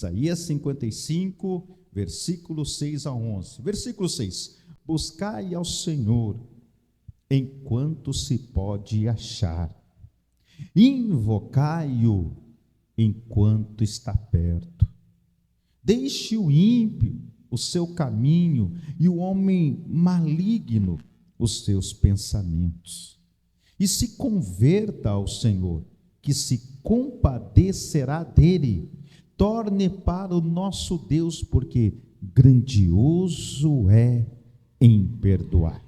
Isaías 55, versículo 6 a 11. Versículo 6: buscai ao Senhor enquanto se pode achar, invocai-o enquanto está perto. Deixe o ímpio o seu caminho e o homem maligno os seus pensamentos, e se converta ao Senhor, que se compadecerá dele. Torne para o nosso Deus, porque grandioso é em perdoar.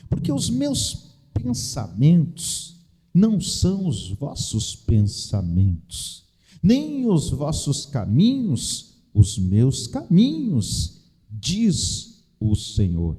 Porque os meus pensamentos não são os vossos pensamentos, nem os vossos caminhos os meus caminhos, diz o Senhor.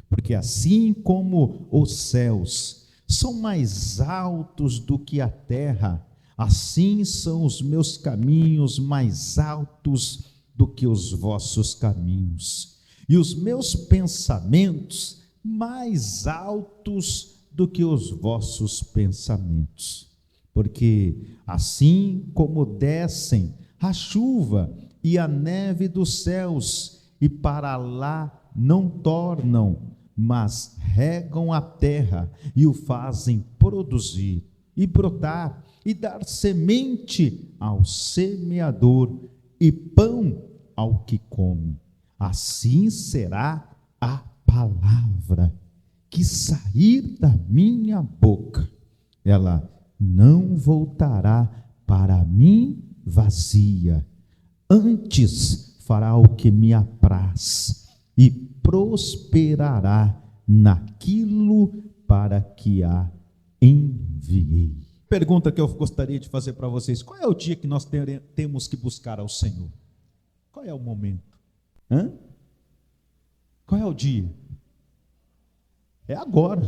Porque assim como os céus são mais altos do que a terra, assim são os meus caminhos mais altos do que os vossos caminhos, e os meus pensamentos mais altos do que os vossos pensamentos. Porque assim como descem a chuva e a neve dos céus, e para lá não tornam, mas regam a terra e o fazem produzir e brotar, e dar semente ao semeador e pão ao que come, assim será a palavra que sair da minha boca. Ela não voltará para mim vazia, antes fará o que me apraz e prosperará naquilo para que a enviei. Pergunta que eu gostaria de fazer para vocês: qual é o dia que nós temos que buscar ao Senhor? Qual é o momento? Qual é o dia? É agora.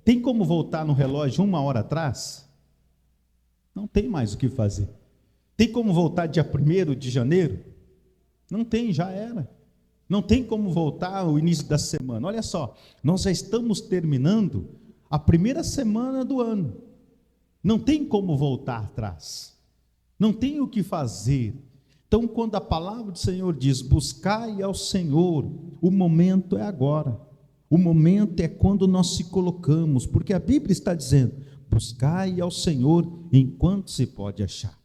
Tem como voltar no relógio 1 hora atrás? Não tem mais o que fazer. Tem como voltar dia 1º de janeiro? Não tem, já era. Não tem como voltar ao início da semana. Olha só, nós já estamos terminando a primeira semana do ano. Não tem como voltar atrás. Não tem o que fazer. Então, quando a palavra do Senhor diz: buscai ao Senhor, o momento é agora. O momento é quando nós se colocamos, porque a Bíblia está dizendo: buscai ao Senhor enquanto se pode achar.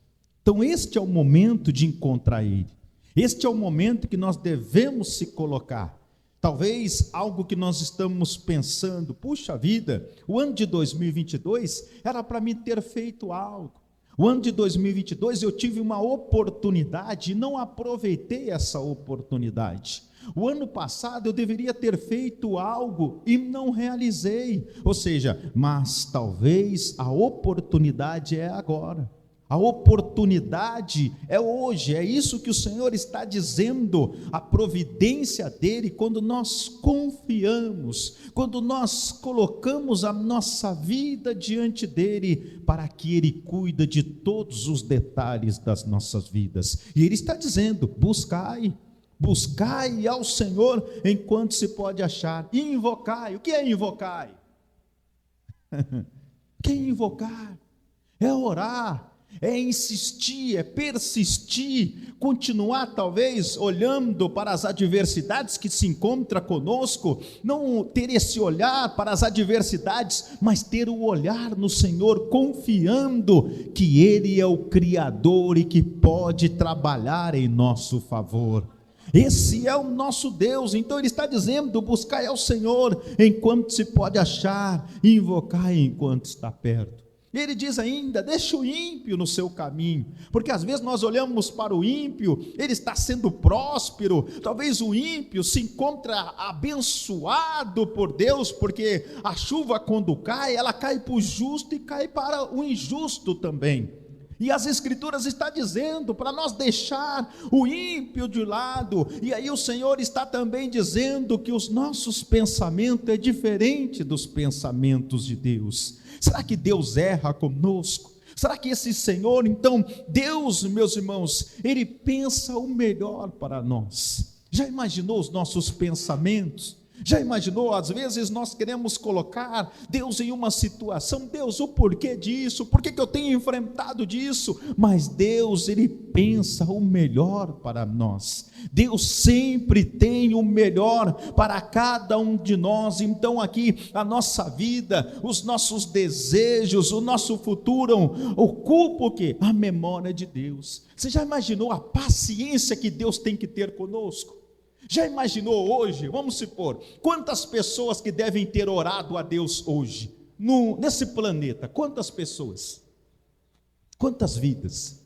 Então, este é o momento de encontrar Ele. Este é o momento que nós devemos se colocar. Talvez algo que nós estamos pensando: puxa vida, o ano de 2022 era para mim ter feito algo. O ano de 2022 eu tive uma oportunidade e não aproveitei essa oportunidade. O ano passado eu deveria ter feito algo e não realizei. Ou seja, mas talvez a oportunidade é agora. A oportunidade é hoje, é isso que o Senhor está dizendo, a providência dEle, quando nós confiamos, quando nós colocamos a nossa vida diante dEle, para que Ele cuida de todos os detalhes das nossas vidas. E Ele está dizendo: buscai ao Senhor enquanto se pode achar, e invocai. O que é invocai? O que é invocar? É orar, é insistir, é persistir, continuar talvez olhando para as adversidades que se encontram conosco, não ter esse olhar para as adversidades, mas ter o olhar no Senhor, confiando que Ele é o Criador e que pode trabalhar em nosso favor. Esse é o nosso Deus. Então Ele está dizendo: buscai ao Senhor enquanto se pode achar, e invocai enquanto está perto. Ele diz ainda: deixa o ímpio no seu caminho, porque às vezes nós olhamos para o ímpio, ele está sendo próspero, talvez o ímpio se encontra abençoado por Deus, porque a chuva quando cai, ela cai para o justo e cai para o injusto também. E as Escrituras estão dizendo para nós deixar o ímpio de lado, e aí o Senhor está também dizendo que os nossos pensamentos é diferente dos pensamentos de Deus. Será que Deus erra conosco? Será que esse Senhor, então, Deus, meus irmãos, Ele pensa o melhor para nós? Já imaginou os nossos pensamentos? Já imaginou? Às vezes nós queremos colocar Deus em uma situação, Deus, o porquê disso? Por que eu tenho enfrentado disso? Mas Deus, Ele pensa o melhor para nós. Deus sempre tem o melhor para cada um de nós. Então aqui a nossa vida, os nossos desejos, o nosso futuro ocupa o quê? A memória de Deus. Você já imaginou a paciência que Deus tem que ter conosco? Já imaginou hoje, vamos supor, quantas pessoas que devem ter orado a Deus hoje, nesse planeta, quantas pessoas? Quantas vidas?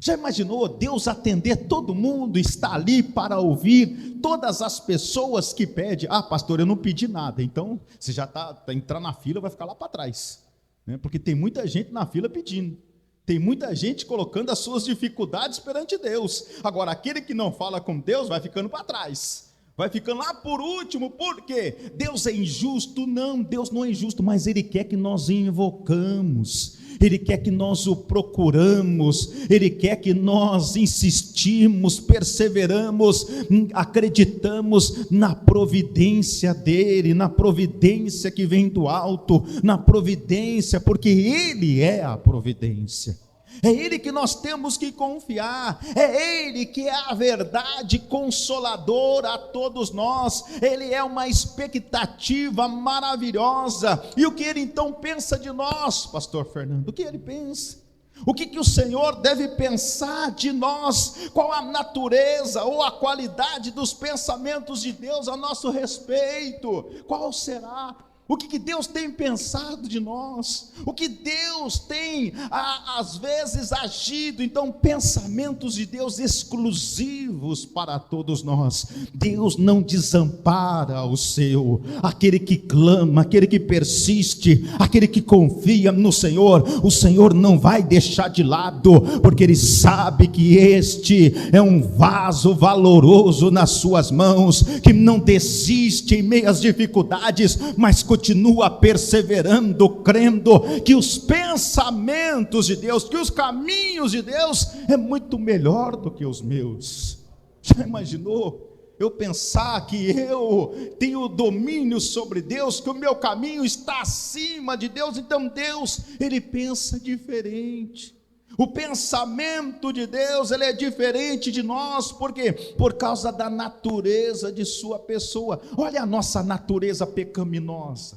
Já imaginou Deus atender todo mundo, estar ali para ouvir todas as pessoas que pedem? Ah, pastor, eu não pedi nada, então você já está entrar na fila, vai ficar lá para trás, né? Porque tem muita gente na fila pedindo. Tem muita gente colocando as suas dificuldades perante Deus. Agora, aquele que não fala com Deus vai ficando para trás, vai ficando lá por último. Por quê? Deus é injusto? Não, Deus não é injusto, mas Ele quer que nós invocamos, Ele quer que nós o procuramos, Ele quer que nós insistimos, perseveramos, acreditamos na providência dEle, na providência que vem do alto, na providência, porque Ele é a providência. É Ele que nós temos que confiar, é Ele que é a verdade consoladora a todos nós, Ele é uma expectativa maravilhosa. E o que Ele então pensa de nós, pastor Fernando? O que Ele pensa? O que o Senhor deve pensar de nós? Qual a natureza ou a qualidade dos pensamentos de Deus a nosso respeito? Qual será? O que Deus tem pensado de nós? O que Deus tem, às vezes, agido? Então, pensamentos de Deus exclusivos para todos nós. Deus não desampara o seu, aquele que clama, aquele que persiste, aquele que confia no Senhor. O Senhor não vai deixar de lado, porque Ele sabe que este é um vaso valoroso nas suas mãos, que não desiste em meio às dificuldades, mas continua perseverando, crendo que os pensamentos de Deus, que os caminhos de Deus é muito melhor do que os meus. Já imaginou? Eu pensar que eu tenho domínio sobre Deus, que o meu caminho está acima de Deus, então Deus, Ele pensa diferente. O pensamento de Deus, ele é diferente de nós, porque por causa da natureza de sua pessoa. Olha a nossa natureza pecaminosa,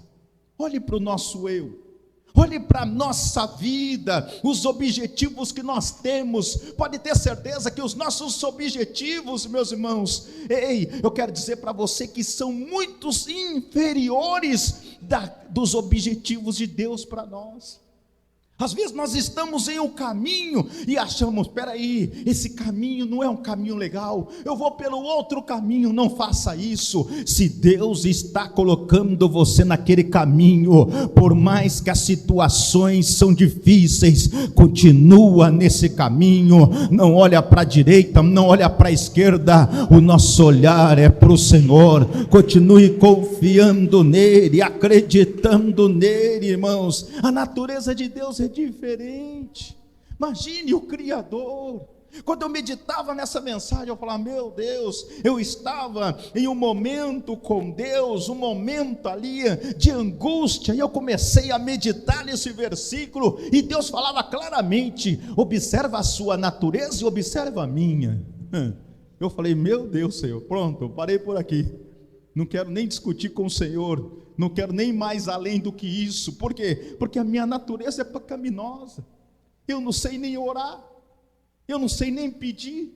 olhe para o nosso eu, olhe para a nossa vida, os objetivos que nós temos. Pode ter certeza que os nossos objetivos, meus irmãos, eu quero dizer para você que são muito inferiores dos objetivos de Deus para nós. Às vezes nós estamos em um caminho e achamos, espera aí, esse caminho não é um caminho legal, eu vou pelo outro caminho. Não faça isso. Se Deus está colocando você naquele caminho, por mais que as situações são difíceis, continua nesse caminho, não olha para a direita, não olha para a esquerda, o nosso olhar é para o Senhor. Continue confiando nele, acreditando nele, irmãos. A natureza de Deus é diferente. Imagine o Criador. Quando eu meditava nessa mensagem, eu falava, meu Deus, eu estava em um momento com Deus, um momento ali de angústia, e eu comecei a meditar nesse versículo, e Deus falava claramente: observa a sua natureza e observa a minha. Eu falei, meu Deus, Senhor, pronto, eu parei por aqui, não quero nem discutir com o Senhor, não quero nem mais além do que isso. Por quê? Porque a minha natureza é pecaminosa, eu não sei nem orar, eu não sei nem pedir.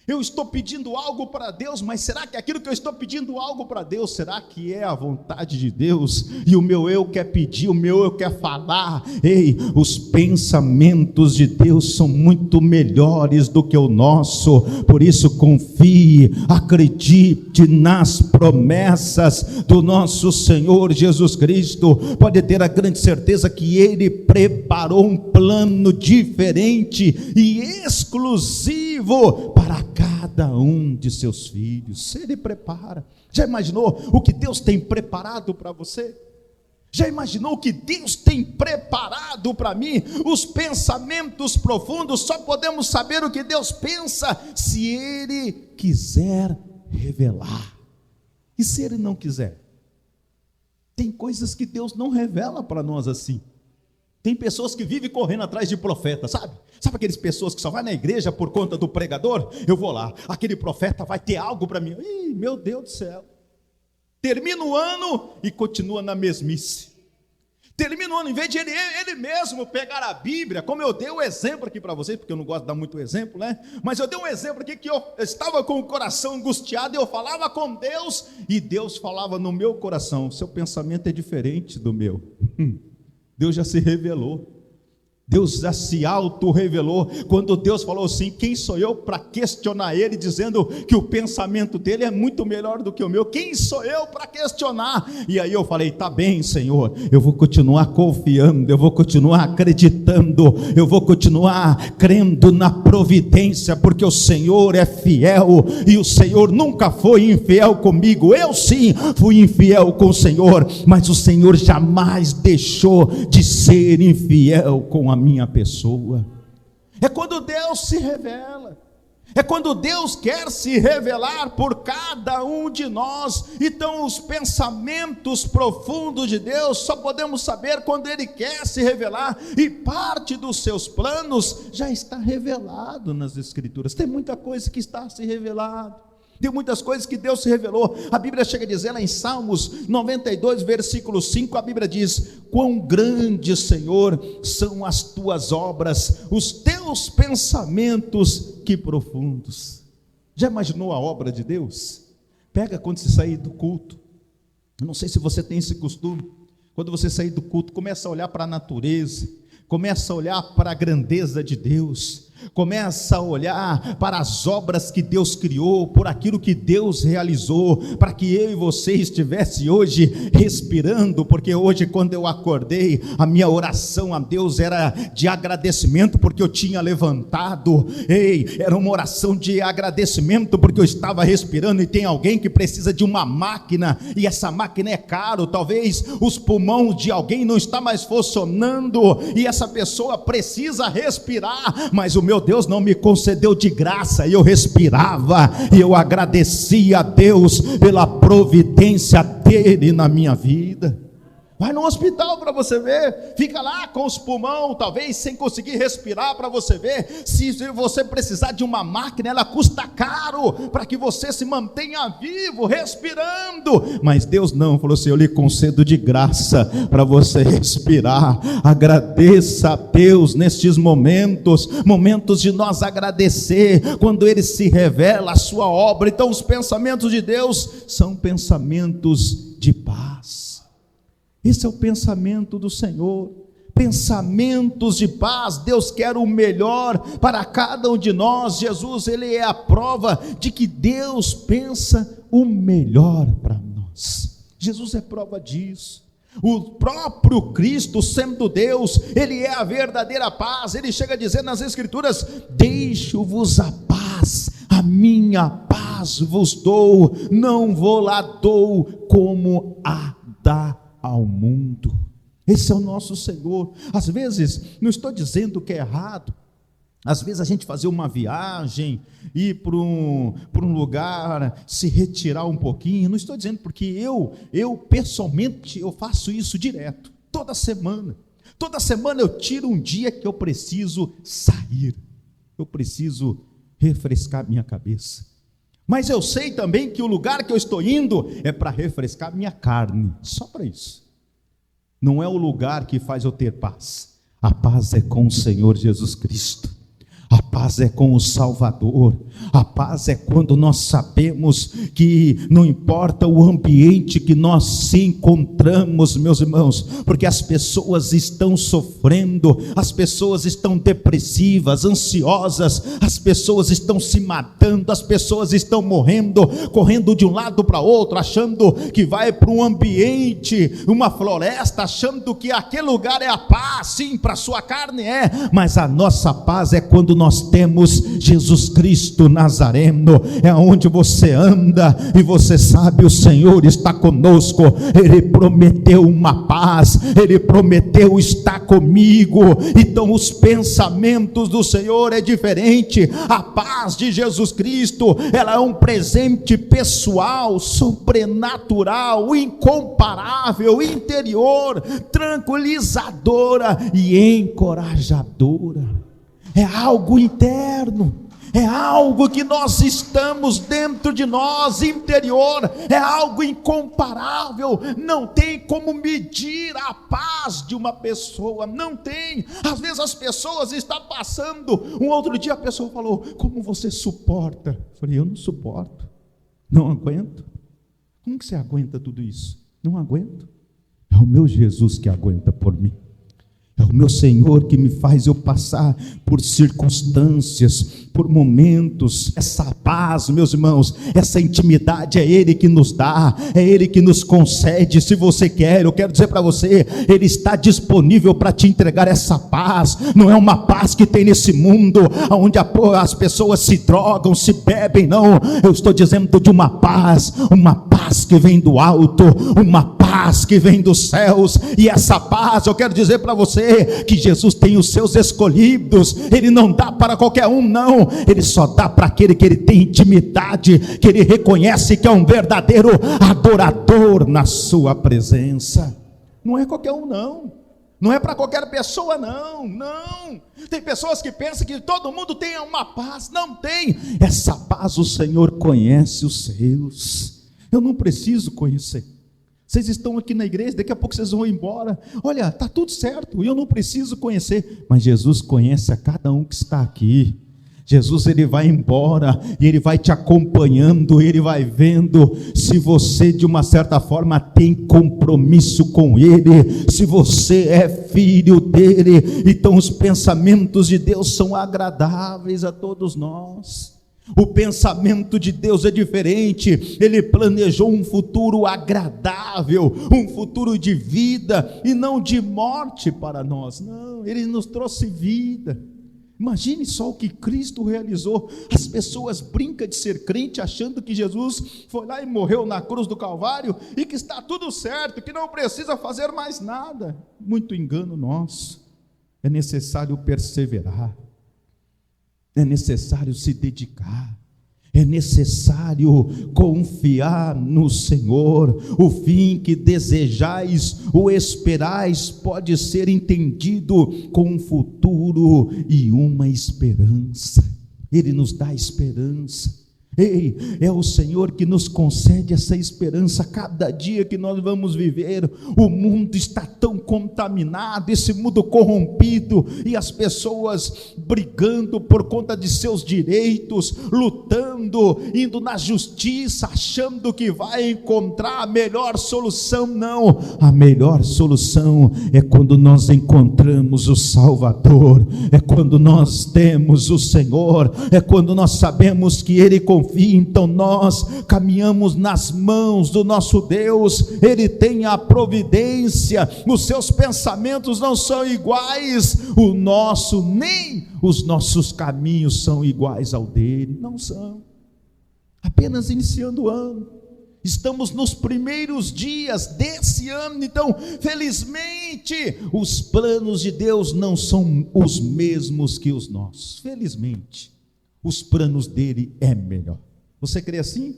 Eu estou pedindo algo para Deus, mas será que aquilo que eu estou pedindo algo para Deus, será que é a vontade de Deus? E o meu eu quer pedir, o meu eu quer falar. Ei, os pensamentos de Deus são muito melhores do que o nosso. Por isso confie, acredite nas promessas do nosso Senhor Jesus Cristo. Pode ter a grande certeza que Ele preparou um plano diferente e exclusivo para cada um de seus filhos. Ele prepara. Já imaginou o que Deus tem preparado para você? Já imaginou o que Deus tem preparado para mim? Os pensamentos profundos, só podemos saber o que Deus pensa se Ele quiser revelar. E se Ele não quiser? Tem coisas que Deus não revela para nós assim. Tem pessoas que vivem correndo atrás de profeta, sabe? Sabe aquelas pessoas que só vai na igreja por conta do pregador? Eu vou lá, aquele profeta vai ter algo para mim. Ih, meu Deus do céu. Termina o ano e continua na mesmice. Termina o ano, em vez de ele mesmo pegar a Bíblia, como eu dei o exemplo aqui para vocês, porque eu não gosto de dar muito exemplo, né? Mas eu dei um exemplo aqui que eu estava com o coração angustiado, e eu falava com Deus, e Deus falava no meu coração: seu pensamento é diferente do meu. Deus já se revelou. Deus já se auto-revelou, quando Deus falou assim: quem sou eu para questionar Ele, dizendo que o pensamento dele é muito melhor do que o meu? Quem sou eu para questionar? E aí eu falei: tá bem, Senhor, eu vou continuar confiando, eu vou continuar acreditando, eu vou continuar crendo na providência, porque o Senhor é fiel, e o Senhor nunca foi infiel comigo. Eu sim fui infiel com o Senhor, mas o Senhor jamais deixou de ser infiel com a minha pessoa. É quando Deus se revela, é quando Deus quer se revelar por cada um de nós. Então os pensamentos profundos de Deus só podemos saber quando Ele quer se revelar, e parte dos seus planos já está revelado nas Escrituras. Tem muita coisa que está se revelado, tem muitas coisas que Deus se revelou. A Bíblia chega a dizer lá em Salmos 92, versículo 5, a Bíblia diz: quão grande, Senhor, são as tuas obras, os teus pensamentos que profundos. Já imaginou a obra de Deus? Pega quando você sair do culto, eu não sei se você tem esse costume, quando você sair do culto, começa a olhar para a natureza, começa a olhar para a grandeza de Deus, começa a olhar para as obras que Deus criou, por aquilo que Deus realizou, para que eu e você estivesse hoje respirando, porque hoje, quando eu acordei, a minha oração a Deus era de agradecimento, porque eu tinha levantado. Era uma oração de agradecimento, porque eu estava respirando. E tem alguém que precisa de uma máquina, e essa máquina é caro, talvez os pulmões de alguém não está mais funcionando, e essa pessoa precisa respirar, mas o meu Deus não me concedeu de graça, e eu respirava, e eu agradecia a Deus pela providência dele na minha vida. Vai no hospital para você ver, fica lá com os pulmões, talvez sem conseguir respirar, para você ver. Se você precisar de uma máquina, ela custa caro, para que você se mantenha vivo, respirando. Mas Deus não, falou assim: eu lhe concedo de graça para você respirar. Agradeça a Deus nestes momentos de nós agradecer, quando Ele se revela a sua obra. Então os pensamentos de Deus são pensamentos de paz. Esse é o pensamento do Senhor, pensamentos de paz. Deus quer o melhor para cada um de nós. Jesus, Ele é a prova de que Deus pensa o melhor para nós. Jesus é prova disso. O próprio Cristo, sendo Deus, Ele é a verdadeira paz. Ele chega a dizer nas Escrituras: deixo-vos a paz, a minha paz vos dou, não vou lá dou como a dá ao mundo. Esse é o nosso Senhor. Às vezes, não estou dizendo que é errado, às vezes a gente fazer uma viagem, ir para um lugar, se retirar um pouquinho. Não estou dizendo, porque eu pessoalmente, eu faço isso direto, toda semana eu tiro um dia que eu preciso sair, eu preciso refrescar minha cabeça. Mas eu sei também que o lugar que eu estou indo é para refrescar minha carne, só para isso. Não é o lugar que faz eu ter paz. A paz é com o Senhor Jesus Cristo. A paz é com o Salvador. A paz é quando nós sabemos que não importa o ambiente que nós se encontramos, meus irmãos, porque as pessoas estão sofrendo, as pessoas estão depressivas, ansiosas, as pessoas estão se matando, as pessoas estão morrendo, correndo de um lado para outro, achando que vai para um ambiente, uma floresta, achando que aquele lugar é a paz. Sim, para a sua carne é, mas a nossa paz é quando nós temos Jesus Cristo Nazareno, é onde você anda e você sabe, o Senhor está conosco, Ele prometeu uma paz, Ele prometeu estar comigo. Então os pensamentos do Senhor é diferente. A paz de Jesus Cristo, ela é um presente pessoal, sobrenatural, incomparável, interior, tranquilizadora e encorajadora. É algo interno, é algo que nós estamos dentro de nós, interior, é algo incomparável. Não tem como medir a paz de uma pessoa, não tem. Às vezes as pessoas estão passando, um outro dia a pessoa falou: como você suporta? Eu falei: eu não suporto, não aguento. Como que você aguenta tudo isso? Não aguento. É o meu Jesus que aguenta por mim. É o meu Senhor que me faz eu passar por circunstâncias, por momentos. Essa paz, meus irmãos, essa intimidade é Ele que nos dá, é Ele que nos concede. Se você quer, eu quero dizer para você, Ele está disponível para te entregar essa paz. Não é uma paz que tem nesse mundo, onde as pessoas se drogam, se bebem, não. Eu estou dizendo de uma paz que vem do alto, uma paz que vem dos céus. E essa paz, eu quero dizer para você, que Jesus tem os seus escolhidos. Ele não dá para qualquer um, não. Ele só dá para aquele que ele tem intimidade, que ele reconhece que é um verdadeiro adorador na sua presença. Não é qualquer um, não. Não é para qualquer pessoa, não. Não. Tem pessoas que pensam que todo mundo tem uma paz. Não tem. Essa paz o Senhor conhece os seus. Eu não preciso conhecer. Vocês estão aqui na igreja, daqui a pouco vocês vão embora. Olha, está tudo certo, eu não preciso conhecer. Mas Jesus conhece a cada um que está aqui. Jesus, Ele vai embora, e Ele vai te acompanhando, Ele vai vendo se você de uma certa forma tem compromisso com Ele, se você é filho dEle. Então os pensamentos de Deus são agradáveis a todos nós. O pensamento de Deus é diferente. Ele planejou um futuro agradável, um futuro de vida e não de morte para nós. Não, Ele nos trouxe vida. Imagine só o que Cristo realizou. As pessoas brincam de ser crente achando que Jesus foi lá e morreu na cruz do Calvário e que está tudo certo, que não precisa fazer mais nada. Muito engano nosso. É necessário perseverar, é necessário se dedicar, é necessário confiar no Senhor. O fim que desejais, o esperais, pode ser entendido com um futuro e uma esperança. Ele nos dá esperança. Ei, é o Senhor que nos concede essa esperança. Cada dia que nós vamos viver, o mundo está tão contaminado, esse mundo corrompido, e as pessoas brigando por conta de seus direitos, lutando, indo na justiça, achando que vai encontrar a melhor solução. Não, a melhor solução é quando nós encontramos o Salvador, é quando nós temos o Senhor, é quando nós sabemos que Ele confia. Então nós caminhamos nas mãos do nosso Deus. Ele tem a providência. Os seus pensamentos não são iguais o nosso, nem os nossos caminhos são iguais ao dele. Não são. Apenas iniciando o ano, estamos nos primeiros dias desse ano. Então, felizmente, os planos de Deus não são os mesmos que os nossos. Felizmente, os planos dele é melhor. Você crê assim?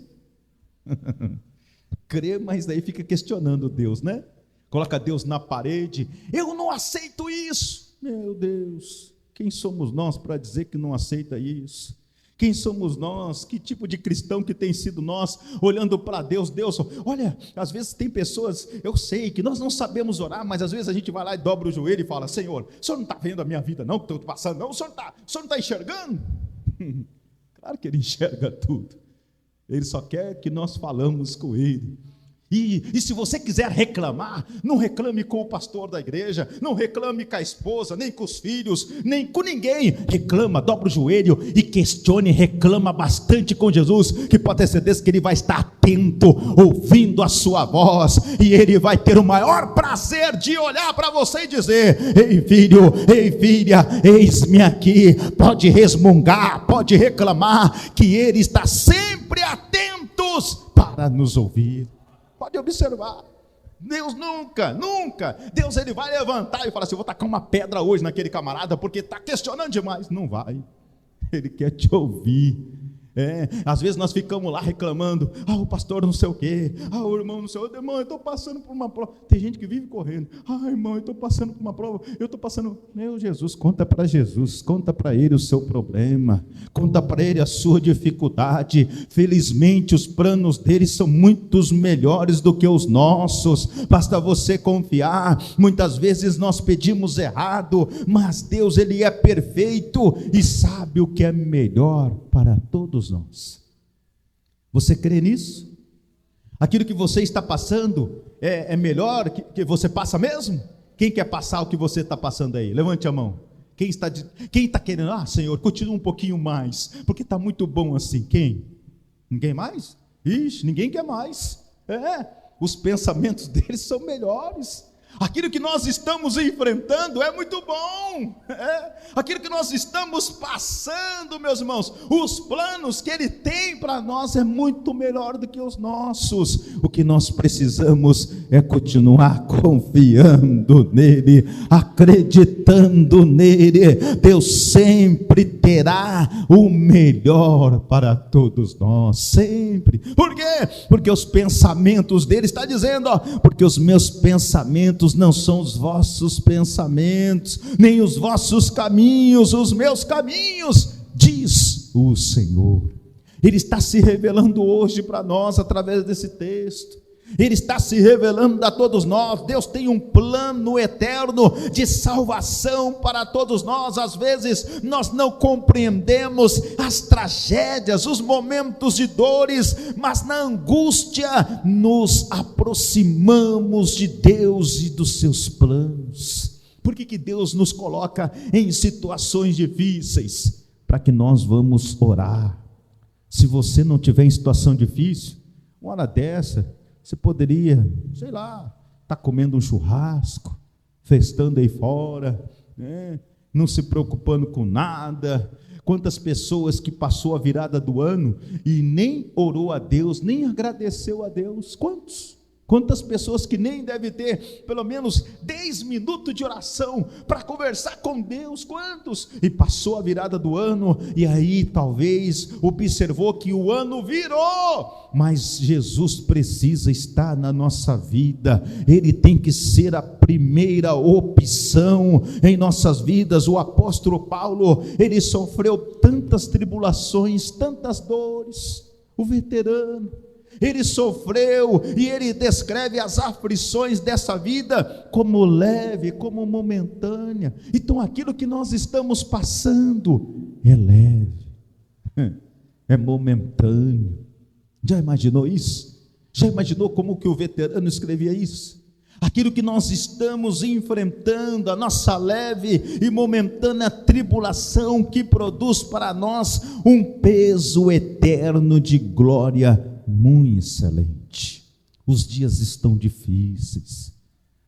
Crê, mas daí fica questionando Deus, né? Coloca Deus na parede. Eu não aceito isso. Meu Deus, quem somos nós para dizer que não aceita isso? Quem somos nós? Que tipo de cristão que tem sido nós, olhando para Deus? Deus, olha, às vezes tem pessoas, eu sei que nós não sabemos orar, mas às vezes a gente vai lá e dobra o joelho e fala: Senhor, o Senhor não está vendo a minha vida não, que estou passando não? O Senhor não está enxergando? Claro que Ele enxerga tudo. Ele só quer que nós falamos com Ele. E se você quiser reclamar, não reclame com o pastor da igreja, não reclame com a esposa, nem com os filhos, nem com ninguém. Reclama, dobra o joelho e questione, reclama bastante com Jesus, que pode ter certeza que Ele vai estar atento, ouvindo a sua voz, e Ele vai ter o maior prazer de olhar para você e dizer: ei filho, ei filha, eis-me aqui. Pode resmungar, pode reclamar, que Ele está sempre atentos para nos ouvir. Pode observar, Deus nunca, Deus Ele vai levantar e falar assim: eu vou tacar uma pedra hoje naquele camarada, porque está questionando demais. Não vai, Ele quer te ouvir. Às vezes nós ficamos lá reclamando: o pastor não sei o quê, o irmão não sei o quê, irmão, eu estou passando por uma prova. Tem gente que vive correndo: irmão, eu estou passando por uma prova, eu estou passando. Meu Jesus, conta para Jesus, conta para Ele o seu problema, conta para Ele a sua dificuldade. Felizmente os planos dele são muito melhores do que os nossos, basta você confiar. Muitas vezes nós pedimos errado, mas Deus Ele é perfeito e sabe o que é melhor para todos nós. Você crê nisso? Aquilo que você está passando é melhor que você passa mesmo? Quem quer passar o que você está passando aí? Levante a mão. Quem está querendo? Senhor, continua um pouquinho mais, porque está muito bom assim. Quem? Ninguém mais? Ixi, ninguém quer mais. Os pensamentos deles são melhores. Aquilo que nós estamos enfrentando é muito bom. Aquilo que nós estamos passando, meus irmãos, os planos que Ele tem para nós é muito melhor do que os nossos. O que nós precisamos é continuar confiando nele, acreditando nele. Deus sempre terá o melhor para todos nós, sempre. Por quê? Porque os pensamentos dele, está dizendo, porque os meus pensamentos não são os vossos pensamentos, nem os vossos caminhos, os meus caminhos, diz o Senhor. Ele está se revelando hoje para nós através desse texto. Ele está se revelando a todos nós. Deus tem um plano eterno de salvação para todos nós. Às vezes nós não compreendemos as tragédias, os momentos de dores, mas na angústia nos aproximamos de Deus e dos seus planos. Por que Deus nos coloca em situações difíceis? Para que nós vamos orar. Se você não tiver em situação difícil, uma hora dessa você poderia, estar comendo um churrasco, festando aí fora, não se preocupando com nada. Quantas pessoas que passou a virada do ano e nem orou a Deus, nem agradeceu a Deus? Quantas pessoas que nem devem ter pelo menos 10 minutos de oração para conversar com Deus? Quantos? E passou a virada do ano e aí talvez observou que o ano virou, mas Jesus precisa estar na nossa vida. Ele tem que ser a primeira opção em nossas vidas. O apóstolo Paulo, ele sofreu tantas tribulações, tantas dores. O veterano, ele sofreu e ele descreve as aflições dessa vida como leve, como momentânea. Então aquilo que nós estamos passando é leve, é momentâneo. Já imaginou isso? Já imaginou como que o veterano escrevia isso? Aquilo que nós estamos enfrentando, a nossa leve e momentânea tribulação que produz para nós um peso eterno de glória muito excelente. Os dias estão difíceis,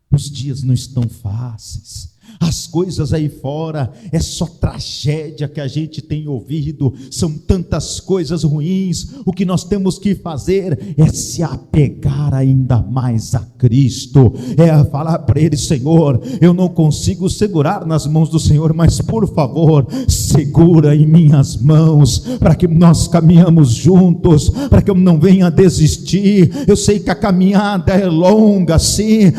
os dias não estão fáceis, as coisas aí fora é só tragédia que a gente tem ouvido, são tantas coisas ruins. O que nós temos que fazer é se apegar ainda mais a Cristo, é falar para Ele: Senhor, eu não consigo segurar nas mãos do Senhor, mas por favor, segura em minhas mãos, para que nós caminhamos juntos, para que eu não venha desistir. Eu sei que a caminhada é longa, sim.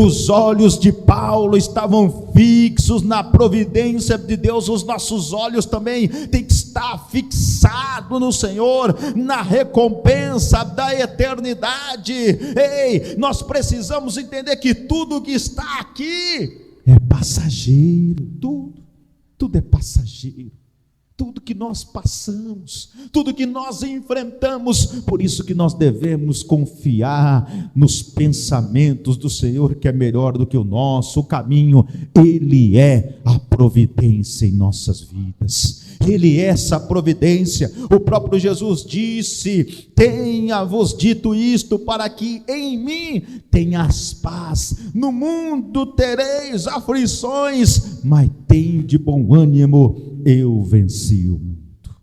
Os olhos de Paulo estavam fixos na providência de Deus. Os nossos olhos também têm que estar fixados no Senhor, na recompensa da eternidade. Nós precisamos entender que tudo que está aqui é passageiro, tudo é passageiro. tudo que nós passamos, tudo que nós enfrentamos. Por isso que nós devemos confiar nos pensamentos do Senhor, que é melhor do que o nosso. O caminho, Ele é a providência em nossas vidas. Ele é essa providência. O próprio Jesus disse: tenha-vos dito isto, para que em mim tenhas paz. No mundo tereis aflições, mas tende bom ânimo, eu venci o mundo.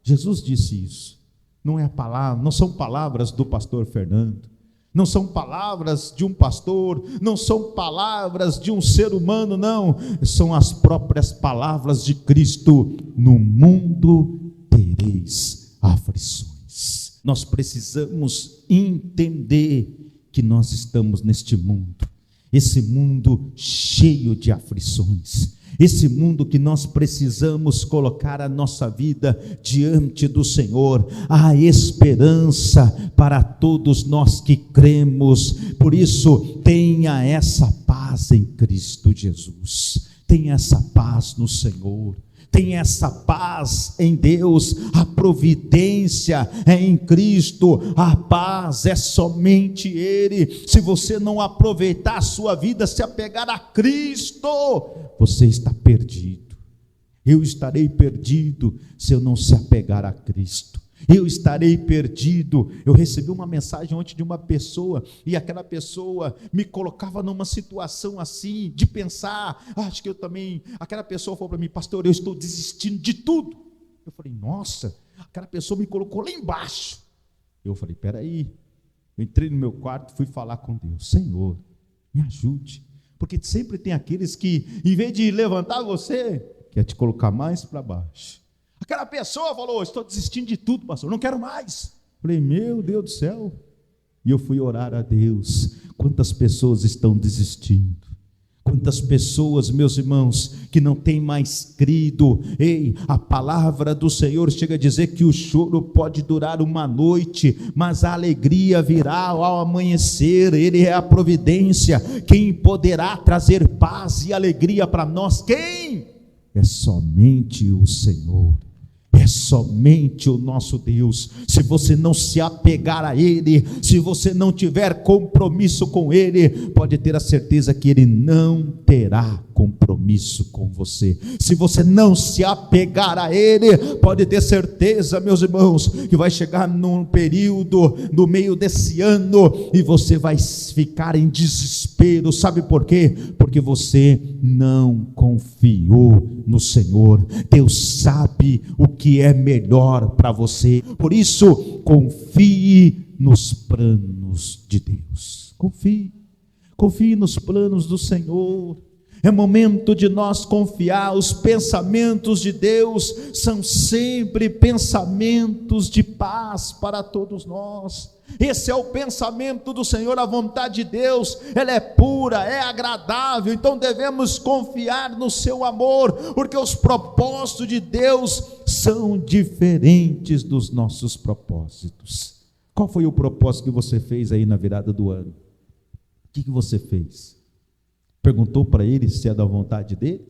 Jesus disse isso. Não é a palavra, não são palavras do pastor Fernando, não são palavras de um pastor, não são palavras de um ser humano, não, são as próprias palavras de Cristo. No mundo tereis aflições. Nós precisamos entender que nós estamos neste mundo, esse mundo cheio de aflições, esse mundo que nós precisamos colocar a nossa vida diante do Senhor. Há esperança para todos nós que cremos. Por isso, tenha essa paz em Cristo Jesus, tenha essa paz no Senhor, tenha essa paz em Deus. A providência é em Cristo, a paz é somente Ele. Se você não aproveitar a sua vida, se apegar a Cristo, você está perdido. Eu estarei perdido se eu não se apegar a Cristo. Eu estarei perdido. Eu recebi uma mensagem ontem de uma pessoa, e aquela pessoa me colocava numa situação assim, de pensar, acho que eu também, aquela pessoa falou para mim: pastor, eu estou desistindo de tudo. Eu falei: nossa, aquela pessoa me colocou lá embaixo. Eu falei: peraí. Eu entrei no meu quarto, fui falar com Deus: Senhor, me ajude, porque sempre tem aqueles que, em vez de levantar você, quer te colocar mais para baixo. Aquela pessoa falou: estou desistindo de tudo, pastor, não quero mais. Falei: meu Deus do céu. E eu fui orar a Deus. Quantas pessoas estão desistindo? Quantas pessoas, meus irmãos, que não têm mais crido? Ei, a palavra do Senhor chega a dizer que o choro pode durar uma noite, mas a alegria virá ao amanhecer. Ele é a providência. Quem poderá trazer paz e alegria para nós? Quem? É somente o Senhor. É somente o nosso Deus. Se você não se apegar a Ele, se você não tiver compromisso com Ele, pode ter a certeza que Ele não terá compromisso com você. Se você não se apegar a Ele, pode ter certeza, meus irmãos, que vai chegar num período no meio desse ano e você vai ficar em desespero. Sabe por quê? Porque você não confiou no Senhor. Deus sabe o que é melhor para você. Por isso, confie nos planos de Deus. Confie nos planos do Senhor. É momento de nós confiar. Os pensamentos de Deus são sempre pensamentos de paz para todos nós. Esse é o pensamento do Senhor. A vontade de Deus, ela é pura, é agradável. Então devemos confiar no seu amor, porque os propósitos de Deus são diferentes dos nossos propósitos. Qual foi o propósito que você fez aí na virada do ano? O que você fez? Perguntou para Ele se é da vontade dEle?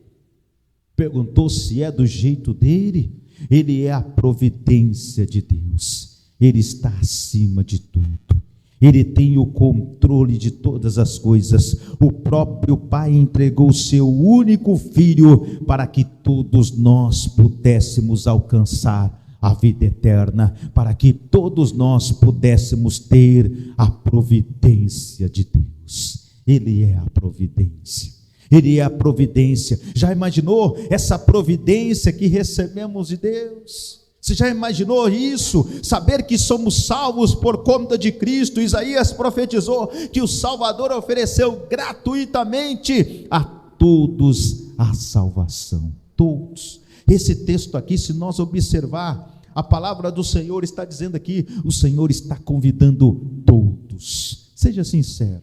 Perguntou se é do jeito dEle? Ele é a providência de Deus. Ele está acima de tudo. Ele tem o controle de todas as coisas. O próprio Pai entregou o seu único Filho para que todos nós pudéssemos alcançar a vida eterna, para que todos nós pudéssemos ter a providência de Deus. Ele é a providência. Ele é a providência. Já imaginou essa providência que recebemos de Deus? Você já imaginou isso? Saber que somos salvos por conta de Cristo. Isaías profetizou que o Salvador ofereceu gratuitamente a todos a salvação. Todos. Esse texto aqui, se nós observar, a palavra do Senhor está dizendo aqui, o Senhor está convidando todos. Seja sincero.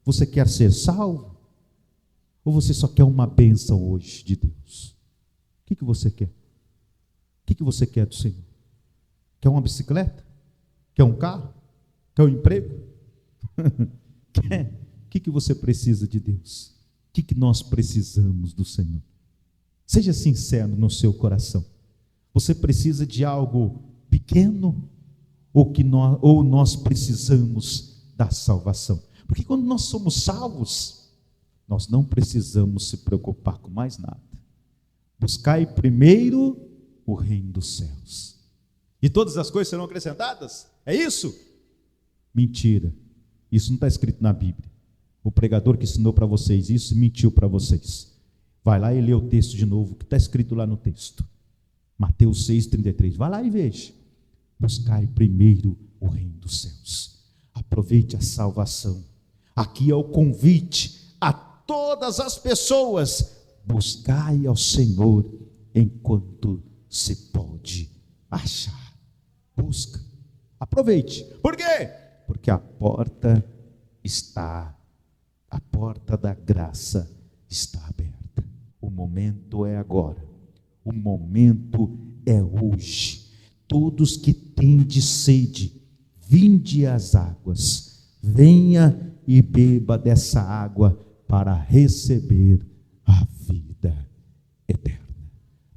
Você quer ser salvo? Ou você só quer uma bênção hoje de Deus? O que você quer? O que você quer do Senhor? Quer uma bicicleta? Quer um carro? Quer um emprego? Quer? O que você precisa de Deus? O que nós precisamos do Senhor? Seja sincero no seu coração. Você precisa de algo pequeno ou nós precisamos da salvação? Porque quando nós somos salvos, nós não precisamos se preocupar com mais nada. Buscai primeiro o reino dos céus, e todas as coisas serão acrescentadas. É isso? Mentira. Isso não está escrito na Bíblia. O pregador que ensinou para vocês isso mentiu para vocês. Vai lá e lê o texto de novo, que está escrito lá no texto. Mateus 6,33. Vai lá e veja. Buscai primeiro o reino dos céus. Aproveite a salvação. Aqui é o convite a todas as pessoas. Buscai ao Senhor enquanto se pode achar. Busca. Aproveite. Por quê? Porque a porta da graça está aberta. O momento é agora. O momento é hoje. Todos que tendes sede, vinde às águas. Venha e beba dessa água para receber a vida eterna.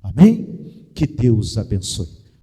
Amém? Que Deus abençoe.